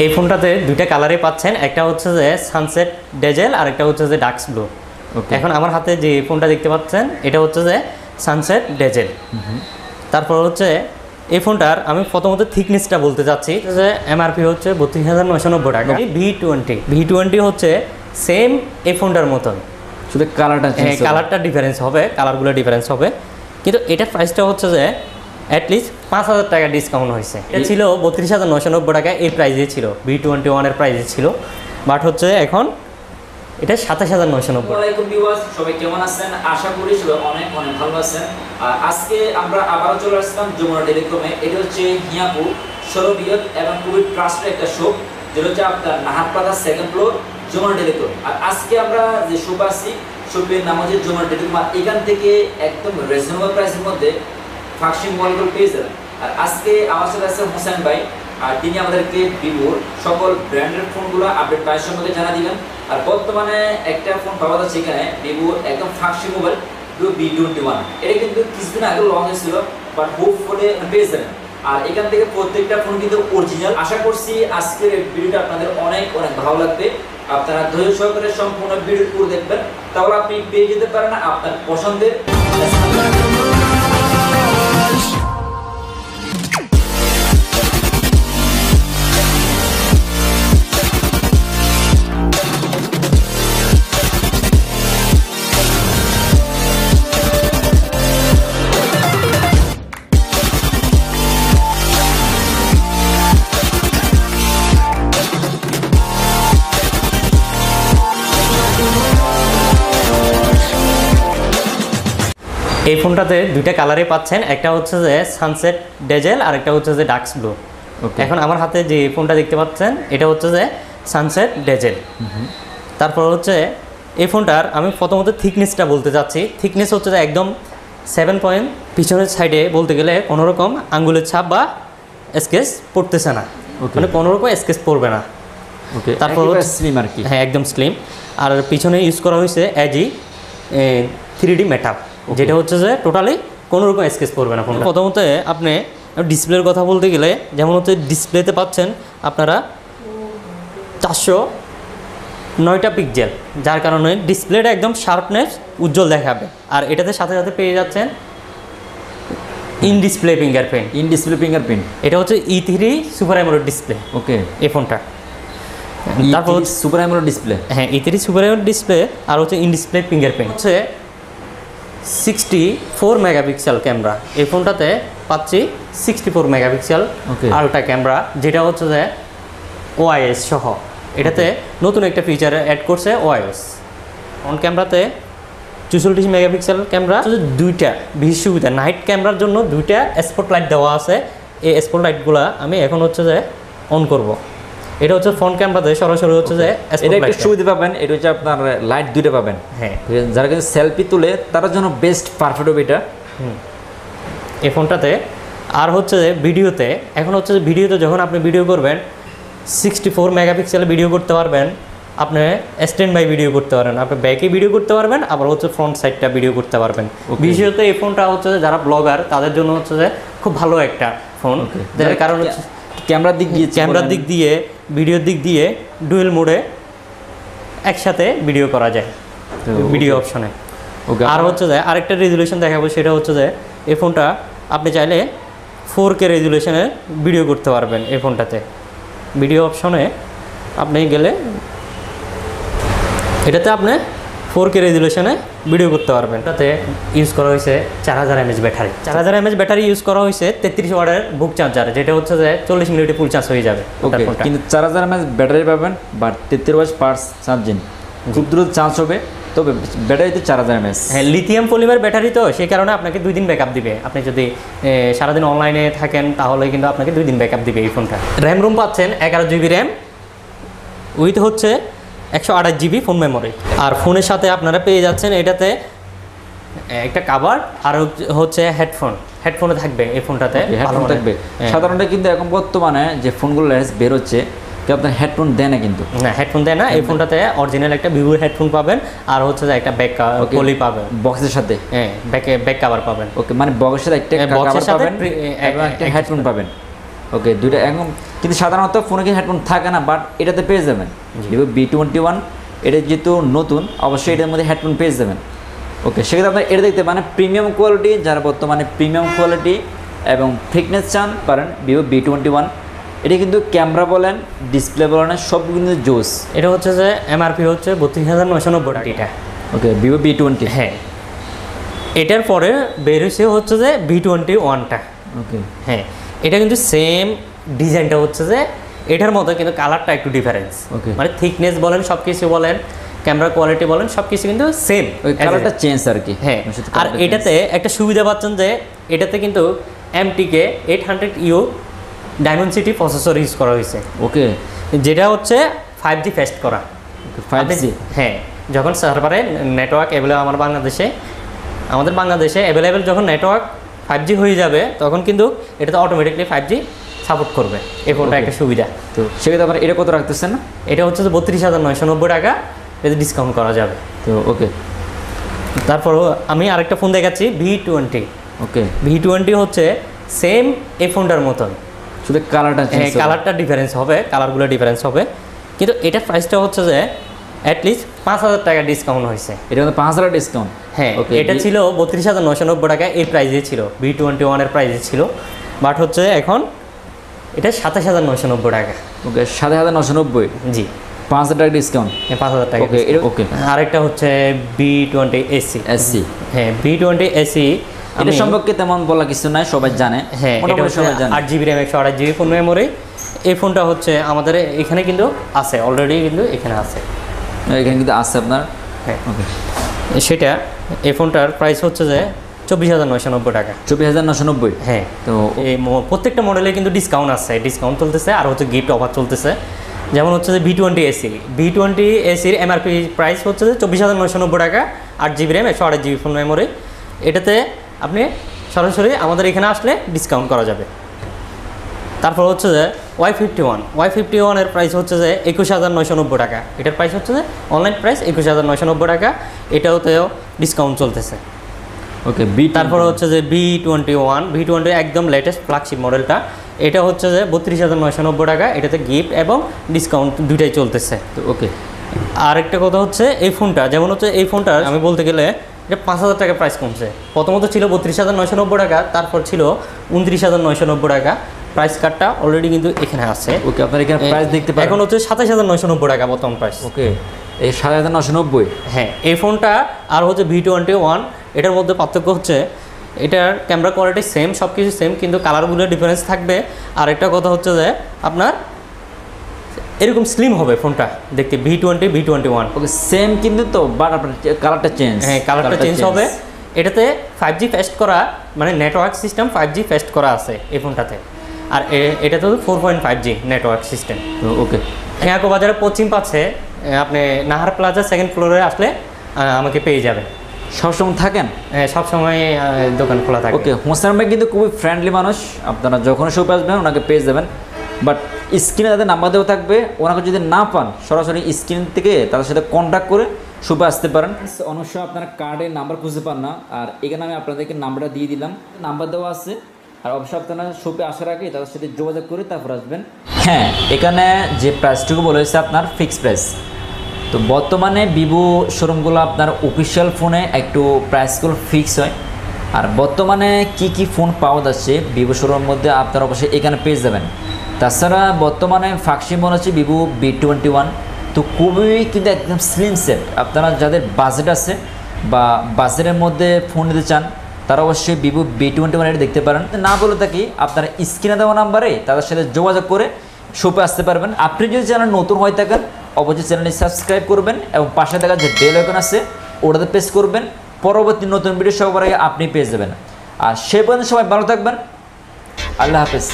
এই ফোনটাতে দুইটা কালারই পাচ্ছেন, একটা হচ্ছে যে সানসেট ডেজেল আর একটা হচ্ছে যে ডার্কস ব্লু। এখন আমার হাতে যে ফোনটা দেখতে পাচ্ছেন এটা হচ্ছে যে সানসেট ডেজেল। তারপর হচ্ছে এই ফোনটার আমি প্রথমত থিকনেসটা বলতে চাচ্ছি যে এমআরপি হচ্ছে 32,990 টাকা। V20 হচ্ছে সেম এই ফোনটার মতন, শুধু কালারটা ডিফারেন্স হবে, কালারগুলো ডিফারেন্স হবে, কিন্তু এটার প্রাইসটা হচ্ছে যে অ্যাটলিস্ট 5,000 টাকা ডিসকাউন্ট হয়েছে। এটা ছিল 32,990 টাকা, এই প্রাইসে ছিল, V21 এর প্রাইসে ছিল, বাট হচ্ছে এখন এটা 27,990। ওয়ালাইকুম ভিউয়ার্স, সবাই কেমন আছেন? আশা করি সবাই অনেক অনেক ভালো আছেন। আজকে আমরা আবারও চলে আসলাম যমুনা টেলিকমে। এটা হচ্ছে হিয়াপুর সরবিয়ত এবং খুবই ট্রাস্টেড একটা শপ, যেটা হচ্ছে আপনার নাহারপাড়া 2nd ফ্লোর যমুনা টেলিকম। আর আজকে আমরা যে শপ আছি, শপের নাম হচ্ছে যমুনা টেলিকম। এখান থেকে একদম রিজনেবল প্রাইসের মধ্যে ফাংশন মোবাইলগুলো পেয়ে যাবেন। আর আজকে আমার সাথে আছে হোসেন ভাই, আর তিনি আমাদেরকে ভিভোর সকল ব্র্যান্ডের ফোনগুলো আপডেট প্রাইস সম্পর্কে জানা দিবেন। আর বর্তমানে একটা ফোন পাওয়া যাচ্ছে এখানে, ভিভোর একদম ফাংশন মোবাইল V21। এটা কিন্তু কিছুদিন আগে লঞ্চ হয়েছিল, বাট হোপফুলি পেয়ে যাবেন। আর এখান থেকে প্রত্যেকটা ফোন কিন্তু অরিজিনাল। আশা করছি আজকের এই ভিডিওটা আপনাদের অনেক অনেক ভালো লাগবে। আপনারা ধৈর্য সহকারে সম্পূর্ণ ভিডিও পুরো দেখবেন, তাহলে আপনি পেয়ে যেতে পারেন আপনার পছন্দের। এই ফোনটাতে দুইটা কালারই পাচ্ছেন, একটা হচ্ছে যে সানসেট ডেজেল আর একটা হচ্ছে যে ডার্কস ব্লু। এখন আমার হাতে যে ফোনটা দেখতে পাচ্ছেন এটা হচ্ছে যে সানসেট ডেজেল। তারপর হচ্ছে এই ফোনটার আমি প্রথমত থিকনেসটা বলতে চাচ্ছি। থিকনেস হচ্ছে যে একদম 7 পয়েন্ট, পিছনের সাইডে বলতে গেলে কোনোরকম আঙ্গুলের ছাপ বা স্কেচ পড়তেছে না, মানে কোনোরকম স্কেচ পড়বে না। তারপর স্লিম আর কি, হ্যাঁ একদম স্লিম। আর পিছনে ইউজ করা হয়েছে এজি 3D মেটাপ, যেটা হচ্ছে যে টোটালি কোনোরকম স্কেচ পড়বে না ফোনটা। প্রথমত আপনি ডিসপ্লের কথা বলতে গেলে যেমন হচ্ছে ডিসপ্লেতে পাচ্ছেন আপনারা 409টা পিক্সেল, যার কারণে ডিসপ্লেটা একদম শার্পনেস উজ্জ্বল দেখাবে। আর এটাতে সাথে সাথে পেয়ে যাচ্ছেন ইন ডিসপ্লে ফিঙ্গারপ্রিন্ট। এটা হচ্ছে E3 সুপার অ্যামোলেড ডিসপ্লে। এই ফোনটা তারপর সুপার অ্যামোলেড ডিসপ্লে, হ্যাঁ E3 সুপার অ্যামোলেড ডিসপ্লে। আর হচ্ছে ইন ডিসপ্লে ফিঙ্গারপ্রিন্ট। হচ্ছে 64 মেগাপিক্সেল ক্যামেরা। এই ফোনটাতে পাচ্ছি 64 মেগাপিক্সেল আলট্রা ক্যামেরা, যেটা হচ্ছে যে ওআইএস সহ। এটাতে নতুন একটা ফিচার অ্যাড করছে ওআইএস। অন ক্যামেরাতে 64 মেগাপিক্সেল ক্যামেরা, দুইটা বিশেষ সুবিধা, নাইট ক্যামেরার জন্য দুইটা স্পটলাইট দেওয়া আছে। এই স্পটলাইটগুলো আমি এখন হচ্ছে যে অন করব। এটা হচ্ছে ফ্রন্ট ক্যামেরাতে সরাসরি হচ্ছে যে এটা একটা সুবিধা পাবেন, এটা হচ্ছে আপনার লাইট দুইটা পাবেন। হ্যাঁ, যারা কিন্তু সেলফি তুলে তার জন্য বেস্ট পারফেক্ট হবে এটা এই ফোনটাতে। আর হচ্ছে যে ভিডিওতে, এখন হচ্ছে যে ভিডিওতে যখন আপনি ভিডিও করবেন 64 মেগাপিক্সেলে ভিডিও করতে পারবেন, আপনি স্ট্যান্ড বাই ভিডিও করতে পারবেন, আপনি ব্যাকে ভিডিও করতে পারবেন, আবার হচ্ছে ফ্রন্ট সাইডটা ভিডিও করতে পারবেন। বিশেষত এই ফোনটা হচ্ছে যে যারা ব্লগার তাদের জন্য হচ্ছে যে খুব ভালো একটা ফোন, যার কারণ হচ্ছে ক্যামেরার দিক দিয়ে ভিডিওর দিক দিয়ে ডুয়েল মোডে একসাথে ভিডিও করা যায় ভিডিও অপশনে। আর হচ্ছে যে আরেকটা রেজুলেশন দেখাবো, সেটা হচ্ছে যে এই ফোনটা আপনি চাইলে 4K রেজুলেশনে ভিডিও করতে পারবেন। এই ফোনটাতে ভিডিও অপশনে আপনি গেলে এটাতে আপনি 4K রেজুলেশনে ভিডিও করতে পারবেন। এটাতে ইউজ করা হয়েছে 4000 mAh battery. 4000 mAh battery use করা হয়েছে 33 ওয়াটের বুক চার্জার, যেটা হচ্ছে যে 40 মিনিটে ফুল চার্জ হয়ে যাবে। কিন্তু 4000 mAh ব্যাটারি পাবেন, বাট 33 ওয়াট ফাস্ট চার্জিং, খুব দ্রুত চার্জ হবে। তবে ব্যাটারিতে 4000 mAh, হ্যাঁ লিথিয়াম পলিমার ব্যাটারি, তো সেই কারণে আপনাকে 2 দিন ব্যাকআপ দিবে। আপনি যদি সারাদিন অনলাইনে থাকেন তাহলে কিন্তু আপনাকে 2 দিন ব্যাকআপ দিবে এই ফোনটা। র্যাম রুম পাচ্ছেন 11 GB র্যাম উইথ হচ্ছে 128 GB ফোন মেমোরি। আর ফোনের সাথে আপনারা পেয়ে যাচ্ছেন এটাতে একটা কাভার আর হচ্ছে হেডফোনে থাকবে এই ফোনটাতে। হেডফোন থাকবে সাধারণত, কিন্তু এখন বর্তমানে যে ফোনগুলো বের হচ্ছে কেউ আপনার হেডফোন দেয় না, কিন্তু না হেডফোন দেয় না। এই ফোনটাতে অরিজিনাল একটা ভিভোর হেডফোন পাবেন, আর হচ্ছে যে একটা ব্যাক পলি পাবেন বক্সের সাথে। হ্যাঁ ব্যাক কভার পাবেন। মানে বক্সের সাথে একটা কভার পাবেন এবং একটা হেডফোন পাবেন। ওকে দুইটা একদম, কিন্তু সাধারণত ফোনে কি হেডফোন থাকে না, বাট এটাতে পেয়ে যাবেন ভিভো B21, এটা যেহেতু নতুন অবশ্যই এটার মধ্যে হেডফোন পেয়ে যাবেন। ওকে, সেক্ষেত্রে আপনার এটা দেখতে মানে প্রিমিয়াম কোয়ালিটি, যারা বর্তমানে প্রিমিয়াম কোয়ালিটি এবং থিকনেস চান পারেন ভিভো B21। এটা কিন্তু ক্যামেরা বলেন, ডিসপ্লে বলেন, সব কিন্তু জোস। এটা হচ্ছে যে এমআরপি হচ্ছে 32,990 টাকা এটা। ওকে, ভিভো B20। হ্যাঁ, এটার পরে বেরোছে হচ্ছে যে B21টা। ওকে, হ্যাঁ, এটা কিন্তু সেম ডিজাইনটা হচ্ছে যে এটার মতো, কিন্তু কালারটা একটু ডিফারেন্স। Okay. মানে থিকনেস বলেন, সব কিছু বলেন, ক্যামেরা কোয়ালিটি বলেন, সব কিছু কিন্তু সেম। ওই কালারটা চেঞ্জ আর কি। হ্যাঁ, আর এটাতে একটা সুবিধা পাচ্ছেন যে এটাতে কিন্তু MTK 800U diamond-city processor use করা হয়েছে। ওকে, যেটা হচ্ছে 5G ফাস্ট করা। 5G। হ্যাঁ, যখন সার্ভারে নেটওয়ার্ক অ্যাভেলেবল আমাদের বাংলাদেশে অ্যাভেলেবেল যখন নেটওয়ার্ক 5G হয়ে যাবে, তখন কিন্তু এটাতে অটোমেটিকলি 5G সাপোর্ট করবে। এই ফোনটা একটা সুবিধা। তো সেক্ষেত্রে আপনার এটা কত রাখতেছেন না? এটা হচ্ছে যে 32,990 টাকা, এতে ডিসকাউন্ট করা যাবে। তো ওকে, তারপরও আমি আরেকটা ফোন দেখাচ্ছি V20। ওকে, V20 হচ্ছে সেম এই ফোনটার মতন, শুধু কালারটা চেঞ্জ। হ্যাঁ, কালারটা ডিফারেন্স হবে, কালারগুলো ডিফারেন্স হবে, কিন্তু এটার প্রাইসটা হচ্ছে যে অ্যাটলিস্ট 5,000 টাকা ডিসকাউন্ট হয়েছে। এটা মধ্যে 5,000 ডিসকাউন্ট। হ্যাঁ, এটা ছিল 32,990 টাকা, এই প্রাইজে ছিল, V21 এর প্রাইজে ছিল, বাট হচ্ছে এখন এটা 27,990 টাকা। ওকে, 7,990। জি, 5,000 টাকা ডিসকাউন্ট। হ্যাঁ, 5,000 টাকা। ওকে, এটা ওকে। আরেকটা হচ্ছে B20 AC। হ্যাঁ, B20 AC এটা সম্পর্কে তেমন বলা কিছু নাই, সবাই জানে। হ্যাঁ, এটা মোটামুটি হচ্ছে সবাই জানে। 8GB RAM 128GB phone memory. এই ফোনটা হচ্ছে আমাদের এখানে কিন্তু আছে, অলরেডি কিন্তু এখানে আছে, এখানে কিন্তু আছে আপনার। হ্যাঁ, ওকে, সেটা এই ফোনটার প্রাইস হচ্ছে যে 24,990 টাকা। 24,990। হ্যাঁ, তো এই প্রত্যেকটা মডেলে কিন্তু ডিসকাউন্ট আছে, ডিসকাউন্ট চলতেছে, আর হচ্ছে গিফট অফার চলতেছে। যেমন হচ্ছে যে B20 ACর এমআরপি প্রাইস হচ্ছে যে 24,990 টাকা, 8GB RAM 128GB phone memory. এটাতে আপনি সরাসরি আমাদের এখানে আসলে ডিসকাউন্ট করা যাবে। তারপর হচ্ছে যে Y51 এর প্রাইস হচ্ছে যে 21,990 টাকা। এটার প্রাইস হচ্ছে যে অনলাইন প্রাইস 21,990 টাকা, এটাতেও ডিসকাউন্ট চলতেছে। ওকে, তারপর হচ্ছে যে B21 একদম লেটেস্ট ফ্ল্যাগশিপ মডেলটা, এটা হচ্ছে যে 32,990 টাকা, এটাতে গিফট এবং ডিসকাউন্ট দুইটাই চলতেছে। তো ওকে, আরেকটা কথা হচ্ছে এই ফোনটা, যেমন হচ্ছে এই ফোনটা আমি বলতে গেলে এটা 5,000 টাকা প্রাইস কমছে। প্রথমত ছিল 32,990 টাকা, তারপর ছিল 29,990 টাকা। প্রাইস কার্ডটা অলরেডি কিন্তু এখানে আছে। ওকে, আপনার এখানে প্রাইস দেখতে পারেন। এখন হচ্ছে 27,990 টাকা বর্তমান প্রাইস। ওকে, এই 7,990। হ্যাঁ, এই ফোনটা আর হচ্ছে V21, এটার মধ্যে পার্থক্য হচ্ছে এটার ক্যামেরা কোয়ালিটি সেম, সব কিছু সেম, কিন্তু কালারগুলো ডিফারেন্স থাকবে। আর একটা কথা হচ্ছে যে আপনার এরকম স্লিম হবে ফোনটা দেখতে, V21। ওকে, সেম কিন্তু, তো বাট আপনার কালারটা চেঞ্জ। হ্যাঁ, কালারটা চেঞ্জ হবে। এটাতে 5G ফাস্ট করা, মানে নেটওয়ার্ক সিস্টেম 5G ফাস্ট করা আছে এই ফোনটাতে, আর এটাতে 4.5G নেটওয়ার্ক সিস্টেম। তো ওকে, হিয়াকো বাজারে পশ্চিম পাচ্ছে, আপনি নাহার প্লাজা 2nd ফ্লোরে আসলে আমাকে পেয়ে যাবেন। সবসময় থাকেন? সবসময় দোকান খোলা থাকে। ওকে, হোসেন ভাই কিন্তু খুবই ফ্রেন্ডলি মানুষ, আপনারা যখন শপে আসবেন ওনাকে পেয়ে যাবেন। বাট স্ক্রিনে তাদের নাম্বার দেওয়া থাকবে, ওনাকে যদি না পান সরাসরি স্ক্রিন থেকে তাদের সাথে কন্ট্যাক্ট করে শপে আসতে পারেন। অনেক সময় আপনারা কার্ডের নাম্বার খুঁজে পান না, আর এখানে আমি আপনাদেরকে নাম্বারটা দিয়ে দিলাম, নাম্বার দেওয়া আছে। আর অবশ্যই আপনারা শপে আসার আগে তাদের সাথে যোগাযোগ করে তারপর আসবেন। হ্যাঁ, এখানে যে প্রাইসটুকু বলে হয়েছে আপনার ফিক্সড প্রাইস। তো বর্তমানে ভিভো শোরুমগুলো আপনার অফিসিয়াল ফোনে একটু প্রাইসগুলো ফিক্স হয়, আর বর্তমানে কি ফোন পাওয়া যাচ্ছে ভিভো শোরুমের মধ্যে আপনারা অবশ্যই এখানে পেয়ে যাবেন। তাছাড়া বর্তমানে ফ্ল্যাগশিপ মনে হচ্ছে ভিভো B21, তো খুবই কিন্তু একদম স্লিম সেট। আপনারা যাদের বাজেট আছে বা বাজেটের মধ্যে ফোন নিতে চান, তারা অবশ্যই ভিভো B21 এটা দেখতে পারেন। না বলে থাকি, আপনারা স্ক্রিনে দেওয়া নাম্বারে তাদের সাথে যোগাযোগ করে শপে আসতে পারবেন। আপনি যদি চ্যানেল নতুন হয়ে থাকেন অবশ্যই চ্যানেলটি সাবস্ক্রাইব করবেন এবং পাশে থাকা যে বেল আইকন আছে ওটাতে প্রেস করবেন, পরবর্তী নতুন ভিডিও সবার আগে আপনি পেয়ে যাবেন। আর সে পর্যন্ত সবাই ভালো থাকবেন, আল্লাহ হাফেজ।